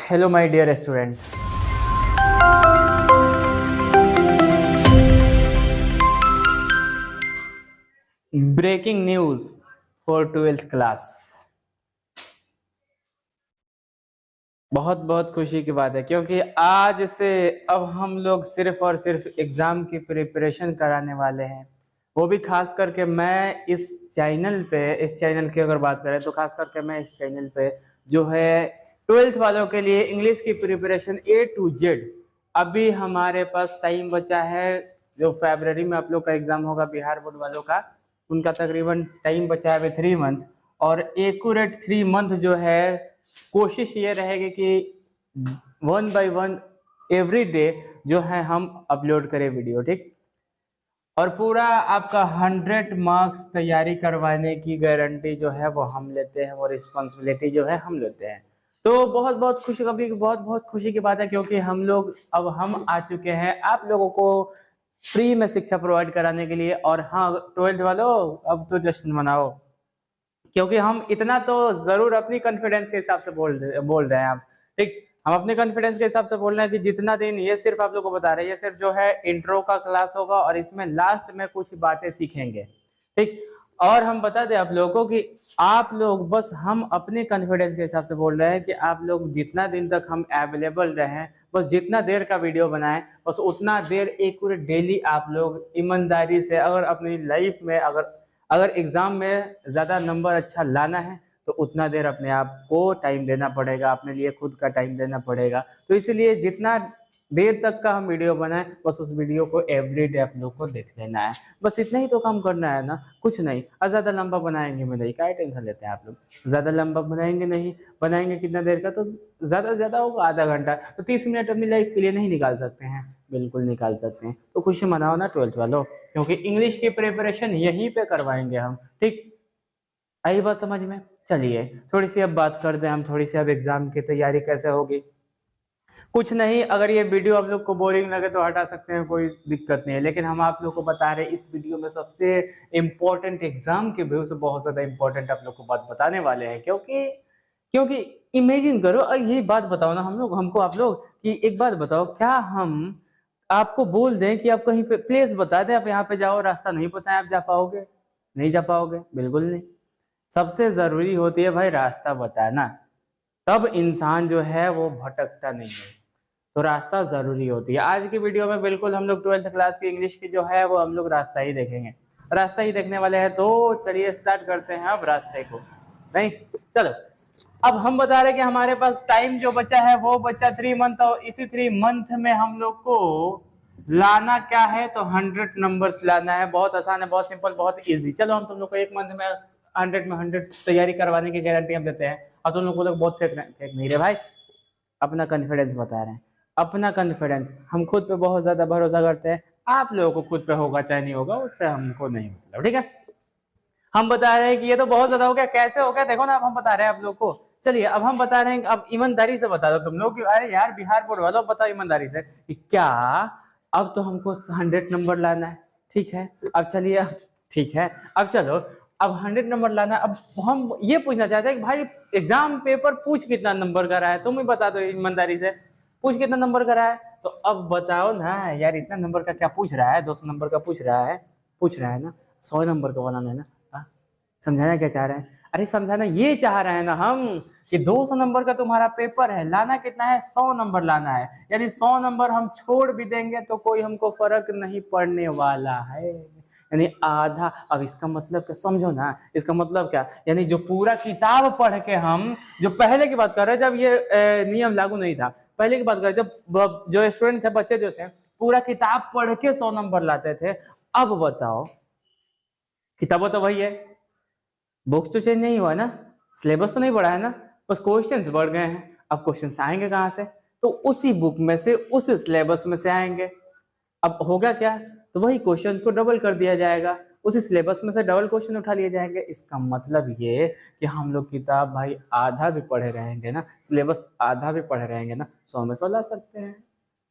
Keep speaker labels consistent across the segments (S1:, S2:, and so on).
S1: Hello, my dear student. Breaking news for 12th class. बहुत बहुत खुशी की बात है क्योंकि आज से अब हम लोग सिर्फ और सिर्फ एग्जाम की प्रिपरेशन कराने वाले हैं। वो भी खास करके मैं इस चैनल की अगर बात करें तो खास करके मैं इस चैनल पे जो है 12th वालों के लिए इंग्लिश की प्रिपरेशन A to Z। अभी हमारे पास टाइम बचा है, जो फरवरी में आप लोग का एग्जाम होगा बिहार बोर्ड वालों का, उनका तकरीबन टाइम बचा है 3 मंथ, और एक्यूरेट 3 मंथ जो है कोशिश ये रहेगी कि 1 by 1 एवरी डे जो है हम अपलोड करें वीडियो, ठीक। और पूरा आपका 100 मार्क्स तैयारी करवाने की गारंटी जो है वो हम लेते हैं, वो रिस्पॉन्सिबिलिटी जो है हम लेते हैं। तो बहुत बहुत खुशी की बात है क्योंकि हम आ चुके हैं आप लोगों को फ्री में शिक्षा प्रोवाइड कराने के लिए। और हाँ 12th वालों, अब तो जश्न मनाओ क्योंकि हम इतना तो जरूर अपनी कॉन्फिडेंस के हिसाब से बोल रहे हैं आप, ठीक। हम अपने कॉन्फिडेंस के हिसाब से बोल रहे हैं कि जितना दिन, ये सिर्फ आप लोग को बता रहे हैं, ये सिर्फ जो है इंट्रो का क्लास होगा और इसमें लास्ट में कुछ बातें सीखेंगे, ठीक। और हम बता दें आप लोगों को कि आप लोग बस, हम अपने कॉन्फिडेंस के हिसाब से बोल रहे हैं कि आप लोग जितना दिन तक हम अवेलेबल रहें, बस जितना देर का वीडियो बनाएं, बस उतना देर एक पूरे डेली आप लोग ईमानदारी से, अगर अपनी लाइफ में अगर एग्जाम में ज़्यादा नंबर अच्छा लाना है तो उतना देर अपने आप को टाइम देना पड़ेगा, अपने लिए खुद का टाइम देना पड़ेगा। तो इसलिए जितना देर तक का हम वीडियो बनाएं, बस उस वीडियो को एवरीडे आप लोग को देख लेना है, बस इतना ही तो काम करना है ना, कुछ नहीं। और ज़्यादा लंबा बनाएंगे में नहीं, क्या टेंशन लेते हैं आप लोग, ज़्यादा लंबा बनाएंगे नहीं, बनाएंगे कितना देर का, तो ज़्यादा से ज़्यादा होगा आधा घंटा, तो 30 मिनट अपनी लाइफ के लिए नहीं निकाल सकते हैं, बिल्कुल निकाल सकते हैं। तो खुशी मनाओ ना 12th वालों, क्योंकि इंग्लिश की प्रिपरेशन यहीं पे करवाएंगे हम, ठीक। आई बात समझ में? चलिए थोड़ी सी अब बात करते हैं हम, थोड़ी सी अब एग्जाम की तैयारी कैसे होगी। कुछ नहीं, अगर ये वीडियो आप लोग को बोरिंग लगे तो हटा सकते हैं, कोई दिक्कत नहीं है, लेकिन हम आप लोग को बता रहे हैं इस वीडियो में सबसे इम्पोर्टेंट, एग्जाम के व्यू से बहुत ज्यादा इम्पोर्टेंट आप लोग को बात बताने वाले हैं। क्योंकि क्योंकि इमेजिन करो, और ये बात बताओ ना हमको आप लोग कि एक बात बताओ, क्या हम आपको बोल दें कि आप कहीं पे प्लेस बता दें, आप यहाँ पे जाओ, रास्ता नहीं पता है, आप जा पाओगे? नहीं जा पाओगे, बिल्कुल नहीं। सबसे जरूरी होती है भाई रास्ता बताना, तब इंसान जो है वो भटकता नहीं है, तो रास्ता जरूरी होती है। आज की वीडियो में बिल्कुल हम लोग 12th क्लास की इंग्लिश की जो है वो हम लोग रास्ता ही देखेंगे, रास्ता ही देखने वाले हैं। तो चलिए स्टार्ट करते हैं अब रास्ते को, नहीं चलो। अब हम बता रहे हैं कि हमारे पास टाइम जो बचा है वो बचा 3 मंथ, और इसी 3 मंथ में हम लोग को लाना क्या है, तो 100 नंबर्स लाना है। बहुत आसान है, बहुत सिंपल, बहुत इजी। चलो हम तुम लोग को 1 मंथ में 100 में 100 तैयारी करवाने की गारंटी हम देते हैं, और तुम लोग को लोग बहुत फेक नहीं रहे भाई, अपना कॉन्फिडेंस बता रहे हैं, अपना कॉन्फिडेंस। हम खुद पे बहुत ज्यादा भरोसा करते हैं, आप लोगों को खुद पे होगा चाहे नहीं होगा, उससे हमको नहीं मतलब, ठीक है। हम बता रहे हैं कि ये तो बहुत ज्यादा हो गया, कैसे हो गया देखो ना, अब हम बता रहे हैं आप लोग को। चलिए अब हम बता रहे हैं, अब ईमानदारी से बता दो तुम लोग कि अरे यार बिहार बोर्ड वालों, बताओ ईमानदारी से कि क्या अब तो हमको 100 नंबर लाना है, ठीक है। अब चलिए, अब ठीक है, अब चलो, अब 100 नंबर लाना। अब हम ये पूछना चाहते हैं कि भाई एग्जाम पेपर पूछ कितना नंबर का रहा है, तुम ही बता दो ईमानदारी से, पूछ कितना नंबर का रहा है। तो अब बताओ ना यार, इतना नंबर का क्या पूछ रहा है, 200 नंबर का पूछ रहा है ना, 100 नंबर का बनाना है ना। समझाना क्या चाह रहे हैं? अरे समझाना ये चाह रहे हैं ना हम कि 200 नंबर का तुम्हारा पेपर है, लाना कितना है, 100 नंबर लाना है। यानी 100 नंबर हम छोड़ भी देंगे तो कोई हमको फर्क नहीं पड़ने वाला है, यानी आधा। अब इसका मतलब क्या, समझो ना, इसका मतलब क्या, यानी जो पूरा किताब पढ़ के हम, जो पहले की बात कर रहे हैं जब ये नियम लागू नहीं था, पहले की बात कर रहे हैं जब जो स्टूडेंट थे, बच्चे जो थे, पूरा किताब पढ़ के 100 नंबर लाते थे। अब बताओ, किताबों तो वही है, बुक्स तो चेंज नहीं हुआ ना, सिलेबस तो नहीं बढ़ा है ना, बस क्वेश्चंस बढ़ गए हैं। अब क्वेश्चंस आएंगे कहाँ से, तो उसी बुक में से, उस सिलेबस में से आएंगे। अब होगा क्या, तो वही क्वेश्चन को डबल कर दिया जाएगा, उसी सिलेबस में से डबल क्वेश्चन उठा लिए जाएंगे। इसका मतलब ये कि हम लोग किताब भाई आधा भी पढ़े रहेंगे ना, सिलेबस आधा भी पढ़े रहेंगे ना, 100 में 100 ला सकते हैं,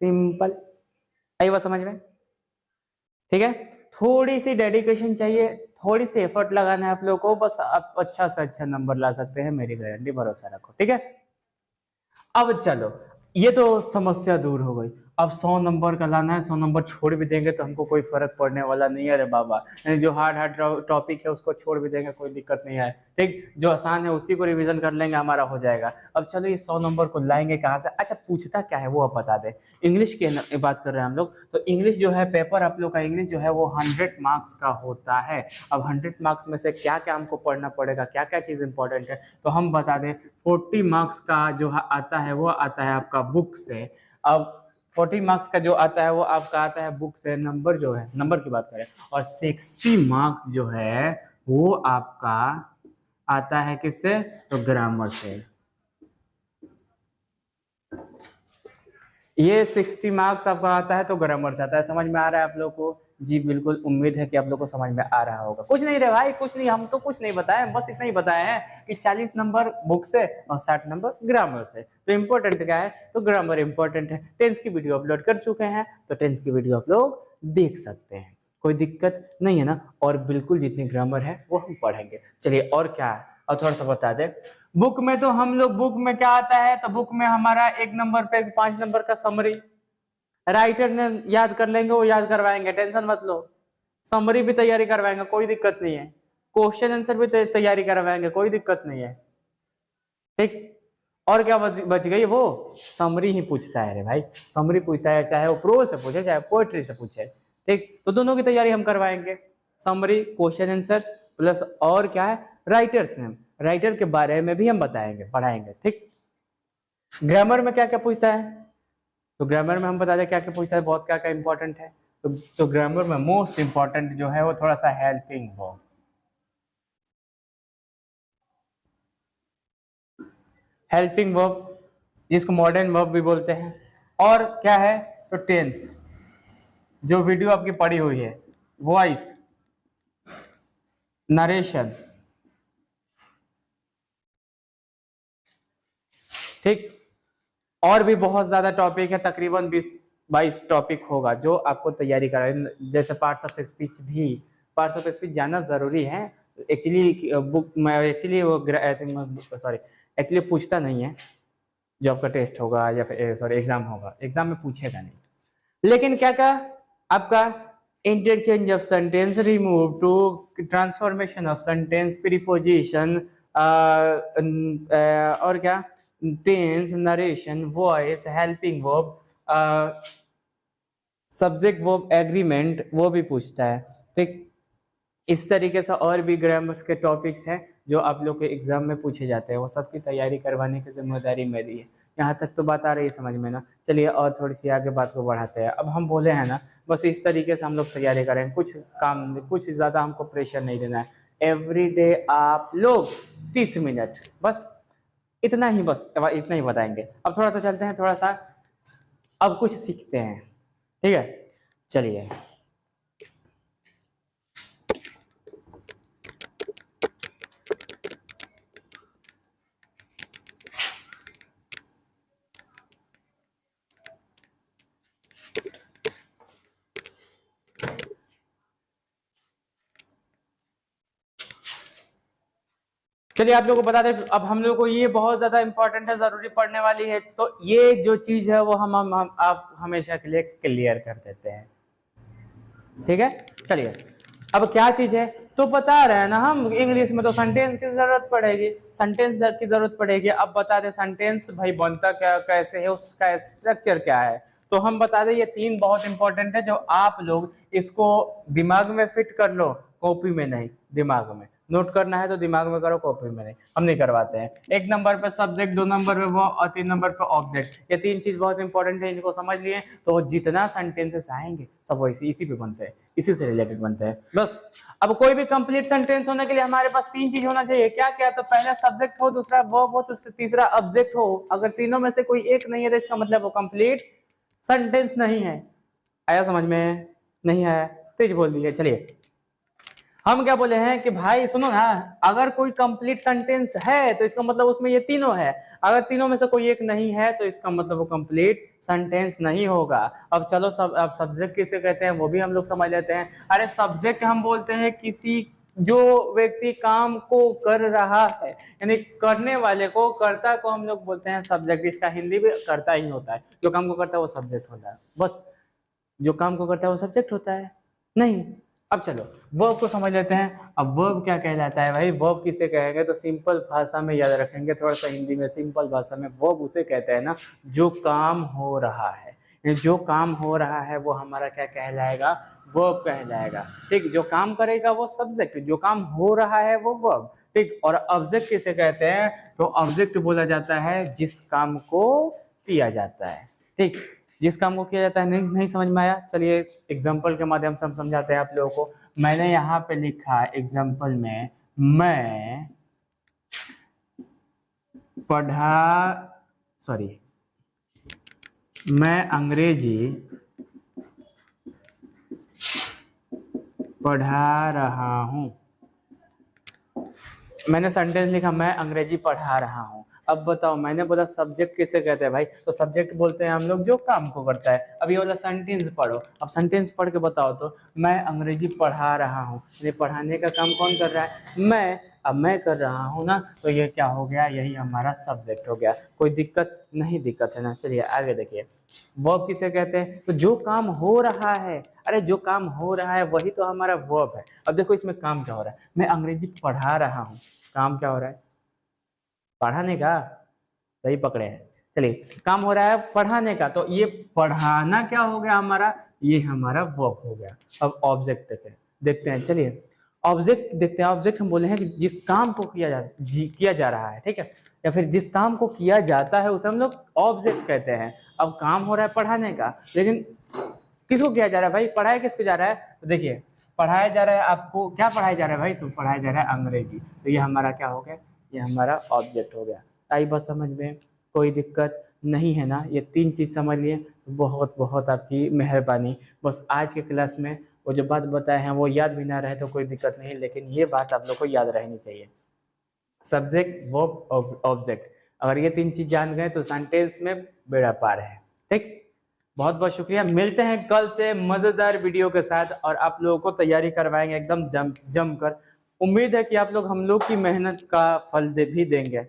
S1: सिंपल। आई बात समझ में? ठीक है, थोड़ी सी डेडिकेशन चाहिए, थोड़ी सी एफर्ट लगाना है आप लोगों को, बस आप अच्छा से अच्छा नंबर ला सकते हैं, मेरी गारंटी, भरोसा रखो, ठीक है। अब चलो, ये तो समस्या दूर हो गई। अब 100 नंबर का लाना है, 100 नंबर छोड़ भी देंगे तो हमको कोई फर्क पड़ने वाला नहीं है रे बाबा। जो हार्ड हार्ड टॉपिक है उसको छोड़ भी देंगे, कोई दिक्कत नहीं है, ठीक। जो आसान है उसी को रिवीजन कर लेंगे, हमारा हो जाएगा। अब चलो, ये 100 नंबर को लाएंगे कहाँ से? अच्छा, पूछता क्या है वो आप बता दें। इंग्लिश की बात कर रहे हैं हम लोग, तो इंग्लिश जो है, पेपर आप लोग का इंग्लिश जो है वो 100 मार्क्स का होता है। अब 100 मार्क्स में से क्या क्या हमको पढ़ना पड़ेगा, क्या क्या चीज़ इंपॉर्टेंट है, तो हम बता दें 40 मार्क्स का जो आता है वो आता है आपका बुक से। अब 40 मार्क्स का जो आता है वो आपका आता है बुक से, नंबर जो है, नंबर की बात करें, और 60 मार्क्स जो है वो आपका आता है किससे? तो ग्रामर से। ये 60 मार्क्स आपका आता है तो ग्रामर से आता है। समझ में आ रहा है आप लोग को? जी बिल्कुल, उम्मीद है कि आप लोग को समझ में आ रहा होगा। कुछ नहीं रे भाई, कुछ नहीं, हम तो कुछ नहीं बताए, बस इतना ही बताए हैं कि 40 नंबर बुक से और 60 नंबर ग्रामर से। तो इम्पोर्टेंट क्या है? तो ग्रामर इम्पोर्टेंट है। टेंस की वीडियो अपलोड कर चुके हैं, तो टेंस की वीडियो आप लोग देख सकते हैं, कोई दिक्कत नहीं है ना। और बिल्कुल जितनी ग्रामर है वो हम पढ़ेंगे। चलिए, और क्या है और थोड़ा सा बता दें। बुक में तो हम लोग, बुक में क्या आता है, तो बुक में हमारा 1 नंबर पे 5 नंबर का समरी, राइटर ने याद कर लेंगे, वो याद करवाएंगे, टेंशन मत लो। समरी भी तैयारी करवाएंगे, कोई दिक्कत नहीं है। क्वेश्चन आंसर भी तैयारी करवाएंगे, कोई दिक्कत नहीं है, ठीक। और क्या बच गई? वो समरी ही पूछता है रे भाई, समरी पूछता है, चाहे वो प्रो से पूछे चाहे पोएट्री से पूछे, ठीक। तो दोनों की तैयारी हम करवाएंगे, समरी, क्वेश्चन आंसर्स प्लस और क्या है, राइटर्स में, राइटर के बारे में भी हम बताएंगे, पढ़ाएंगे, ठीक। ग्रामर में क्या क्या पूछता है, तो ग्रामर में हम बता दें क्या क्या पूछता है, बहुत क्या क्या इंपॉर्टेंट है। तो ग्रामर में मोस्ट इंपॉर्टेंट जो है वो थोड़ा सा हेल्पिंग वर्ब, हेल्पिंग वर्ब जिसको मॉडर्न वर्ब भी बोलते हैं। और क्या है, तो टेंस, जो वीडियो आपकी पड़ी हुई है, वॉइस, नरेशन, ठीक। और भी बहुत ज्यादा टॉपिक है, तकरीबन 20-22 टॉपिक होगा जो आपको तैयारी कराए। जैसे पार्ट्स ऑफ स्पीच भी, पार्ट्स ऑफ स्पीच जानना जरूरी है एक्चुअली। बुक में एक्चुअली वो सॉरी, एक्चुअली पूछता नहीं है, जो आपका टेस्ट होगा या फिर सॉरी एग्जाम होगा, एग्जाम में पूछेगा नहीं। लेकिन क्या क्या आपका interchange of sentence, remove too, transformation of sentence, preposition, और क्या, tense, narration, voice, helping verb, subject verb agreement, वो भी पूछता है, ठीक। इस तरीके से और भी ग्रामर्स के टॉपिक्स हैं जो आप लोग के एग्जाम में पूछे जाते हैं, वो सबकी तैयारी करवाने की जिम्मेदारी मेरी है। यहाँ तक तो बात आ रही है समझ में ना। चलिए और थोड़ी सी आगे बात को बढ़ाते हैं। अब हम बोले हैं ना, बस इस तरीके से हम लोग तैयारी करें, कुछ काम, कुछ ज़्यादा हमको प्रेशर नहीं देना है। एवरी डे आप लोग 30 मिनट, बस इतना ही, बस इतना ही बताएंगे। अब थोड़ा सा चलते हैं, थोड़ा सा अब कुछ सीखते हैं, ठीक है। चलिए, चलिए आप लोगों को बता दें, अब हम लोग को ये बहुत ज्यादा इंपॉर्टेंट है, जरूरी पड़ने वाली है। तो ये जो चीज है वो हम आप हमेशा के लिए क्लियर कर देते हैं, ठीक है। चलिए, अब क्या चीज है, तो बता रहे हैं ना हम, इंग्लिश में तो सेंटेंस की जरूरत पड़ेगी, सेंटेंस की जरूरत पड़ेगी। अब बता दें सेंटेंस भाई बनता क्या, कैसे है, उसका स्ट्रक्चर क्या है। तो हम बता दें ये 3 बहुत इंपॉर्टेंट है, जो आप लोग इसको दिमाग में फिट कर लो, कॉपी में नहीं, दिमाग में नोट करना है तो दिमाग में करो, कॉपी में नहीं, हम नहीं करवाते हैं। 1 नंबर पे सब्जेक्ट, 2 नंबर पे वो, और 3 नंबर पे ऑब्जेक्ट। ये 3 चीज बहुत इंपॉर्टेंट है, इनको समझ लिए तो जितना सेंटेंसेस आएंगे सब वैसे इसी पे बनते हैं, इसी से रिलेटेड बनते हैं, बस। अब कोई भी कंप्लीट सेंटेंस होने के लिए हमारे पास 3 चीज होना चाहिए, क्या क्या, तो पहला सब्जेक्ट हो, दूसरा वर्ब हो, तो तीसरा ऑब्जेक्ट हो। अगर तीनों में से कोई एक नहीं है तो इसका मतलब वो कंप्लीट सेंटेंस नहीं है। आया समझ में? नहीं आया? तेज बोल दिए। चलिए, हम क्या बोले हैं कि भाई सुनो ना, अगर कोई कंप्लीट सेंटेंस है तो इसका मतलब उसमें ये तीनों है, अगर तीनों में से कोई एक नहीं है तो इसका मतलब वो कंप्लीट सेंटेंस नहीं होगा। अब चलो, अब सब्जेक्ट किसे कहते हैं वो भी हम लोग समझ लेते हैं। अरे सब्जेक्ट हम बोलते हैं किसी जो व्यक्ति काम को कर रहा है, यानी करने वाले को, कर्ता को हम लोग बोलते हैं सब्जेक्ट। इसका हिंदी भी कर्ता ही होता है। जो काम को करता है वो सब्जेक्ट होता है, बस। जो काम को करता है वो सब्जेक्ट होता है, नहीं। अब चलो वर्ब को समझ लेते हैं। अब वर्ब क्या कहलाता है भाई? वर्ब किसे कहेंगे? तो सिंपल भाषा में याद रखेंगे, थोड़ा सा हिंदी में, सिंपल भाषा में, वर्ब उसे कहते हैं ना जो काम हो रहा है। जो काम हो रहा है वो हमारा क्या कहलाएगा? वर्ब कहलाएगा। ठीक, जो काम करेगा वो सब्जेक्ट, जो काम हो रहा है वो वर्ब। ठीक, और ऑब्जेक्ट किसे कहते हैं? तो ऑब्जेक्ट बोला जाता है जिस काम को किया जाता है। ठीक, जिस काम को किया जाता है। नहीं समझ में आया? चलिए एग्जाम्पल के माध्यम से हम समझाते हैं आप लोगों को। मैंने यहाँ पे लिखा एग्जाम्पल में, मैं मैं अंग्रेजी पढ़ा रहा हूँ। मैंने सेंटेंस लिखा, मैं अंग्रेजी पढ़ा रहा हूँ। अब बताओ, मैंने बोला सब्जेक्ट किसे कहते हैं भाई? तो सब्जेक्ट बोलते हैं हम लोग जो काम को करता है। अब ये वाला सेंटेंस पढ़ो। अब सेंटेंस पढ़ के बताओ तो, मैं अंग्रेजी पढ़ा रहा हूँ, ये पढ़ाने का काम कौन कर रहा है? मैं। अब मैं कर रहा हूँ ना, तो ये क्या हो गया? यही हमारा सब्जेक्ट हो गया। कोई दिक्कत नहीं? दिक्कत है ना? चलिए आगे देखिए, वर्ब किसे कहते हैं? तो जो काम हो रहा है। अरे जो काम हो रहा है वही तो हमारा वर्ब है। अब देखो इसमें काम क्या हो रहा है? मैं अंग्रेजी पढ़ा रहा हूँ, काम क्या हो रहा है? पढ़ाने का। सही पकड़े हैं। चलिए, काम हो रहा है पढ़ाने का, तो ये पढ़ाना क्या हो गया हमारा? ये हमारा वर्ब हो गया। अब ऑब्जेक्ट देखते हैं। चलिए ऑब्जेक्ट देखते हैं। ऑब्जेक्ट हम बोले हैं कि जिस काम को किया जा रहा है, ठीक है, या फिर जिस काम को किया जाता है उसे हम लोग ऑब्जेक्ट कहते हैं। अब काम हो रहा है पढ़ाने का, लेकिन किसको किया जा रहा है भाई? पढ़ाया किसको जा रहा है? तो देखिए, पढ़ाया जा रहा है, आपको क्या पढ़ाया जा रहा है भाई? तो पढ़ाया जा रहा है अंग्रेजी। तो ये हमारा क्या हो गया? ये हमारा ऑब्जेक्ट हो गया। आई बात समझ में? कोई दिक्कत नहीं है ना? ये 3 चीज़ समझ लिए, बहुत बहुत आपकी मेहरबानी। बस आज के क्लास में वो जो बात बताए हैं वो याद भी ना रहे तो कोई दिक्कत नहीं, लेकिन ये बात आप लोग को याद रहनी चाहिए। सब्जेक्ट, वर्ब, ऑब्जेक्ट, अगर ये 3 चीज़ जान गए तो सेंटेंस में बेड़ा पार है। ठीक, बहुत बहुत शुक्रिया। मिलते हैं कल से मज़ेदार वीडियो के साथ, और आप लोगों को तैयारी करवाएंगे एकदम जम कर। उम्मीद है कि आप लोग हम लोग की मेहनत का फल भी देंगे।